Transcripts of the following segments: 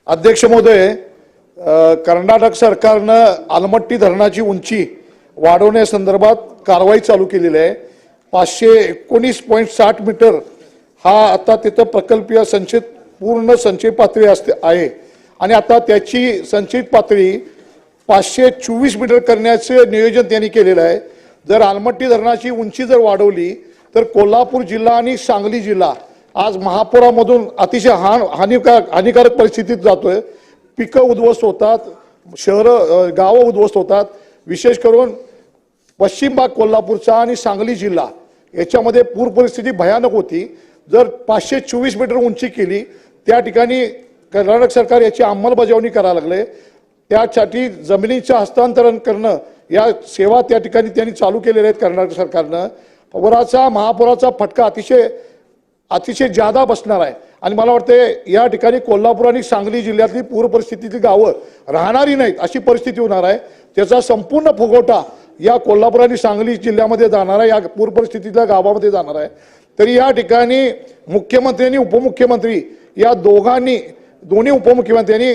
अध्यक्ष महोदय, कर्नाटक सरकारनं आलमट्टी धरणाची उंची वाढवण्यासंदर्भात कारवाई चालू केलेली आहे। 519.60 मीटर हा आता तिथं प्रकल्पीय संचित पूर्ण संचय पातळी आहे आणि आता त्याची संचित पातळी 524 मीटर करण्याचे नियोजन त्यांनी केलेलं आहे। जर आलमट्टी धरणाची उंची जर वाढवली तर कोल्हापूर जिल्हा आणि सांगली जिल्हा आज महापुरामधून अतिशय हानिकारक परिस्थितीत जातोय। पिकं उद्ध्वस्त होतात, शहरं गावं उद्ध्वस्त होतात। विशेष करून पश्चिम भाग कोल्हापूरचा आणि सांगली जिल्हा याच्यामध्ये पूर परिस्थिती भयानक होती। जर 524 मीटर उंची केली त्या ठिकाणी कर्नाटक सरकार याची अंमलबजावणी करायला लागले। त्यासाठी जमिनीचं हस्तांतरण करणं या सेवा त्या ठिकाणी त्यांनी चालू केलेल्या आहेत। कर्नाटक सरकारनं महापुराचा फटका अतिशय ज्यादा बसणार आहे आणि मला वाटतं या ठिकाणी कोल्हापूर आणि सांगली जिल्ह्यातली पूर परिस्थितीची गावं राहणारी नाहीत अशी परिस्थिती होणार आहे। त्याचा संपूर्ण फुगवटा या कोल्हापूर आणि सांगली जिल्ह्यामध्ये जाणार आहे, या पूर परिस्थितीच्या गावामध्ये जाणार आहे। तरी या ठिकाणी मुख्यमंत्री आणि उपमुख्यमंत्री या दोन्ही उपमुख्यमंत्र्यांनी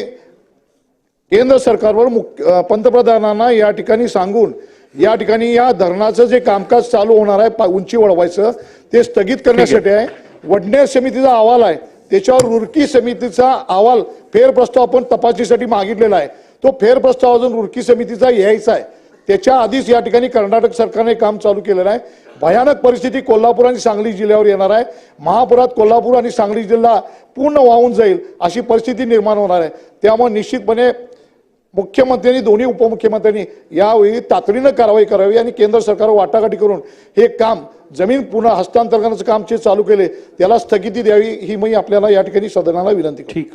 केंद्र सरकारवर पंतप्रधानांना या ठिकाणी सांगून या ठिकाणी या धरणाचं जे कामकाज चालू होणार आहे उंची वाढवायचं ते स्थगित करण्यासाठी आहे। वडनेर समितीचा अहवाल आहे, त्याच्यावर रुरकी समितीचा अहवाल फेरप्रस्ताव आपण तपासणीसाठी मागितलेला आहे। तो फेरप्रस्ताव अजून रुरकी समितीचा यायचा आहे। त्याच्या आधीच या ठिकाणी कर्नाटक सरकारने काम चालू केलेलं आहे। भयानक परिस्थिती कोल्हापूर आणि सांगली जिल्ह्यावर येणार आहे। महापुरात कोल्हापूर आणि सांगली जिल्हा पूर्ण वाहून जाईल अशी परिस्थिती निर्माण होणार आहे। त्यामुळे निश्चितपणे मुख्यमंत्र्यांनी दोन्ही उपमुख्यमंत्र्यांनी यावेळी तातडीनं कारवाई करावी आणि केंद्र सरकारवर वाटाघाटी करून हे काम जमीन पुन्हा हस्तांतरणाचं काम जे चालू केले त्याला स्थगिती द्यावी ही मी आपल्याला या ठिकाणी सदनाला विनंती करतो। ठीक।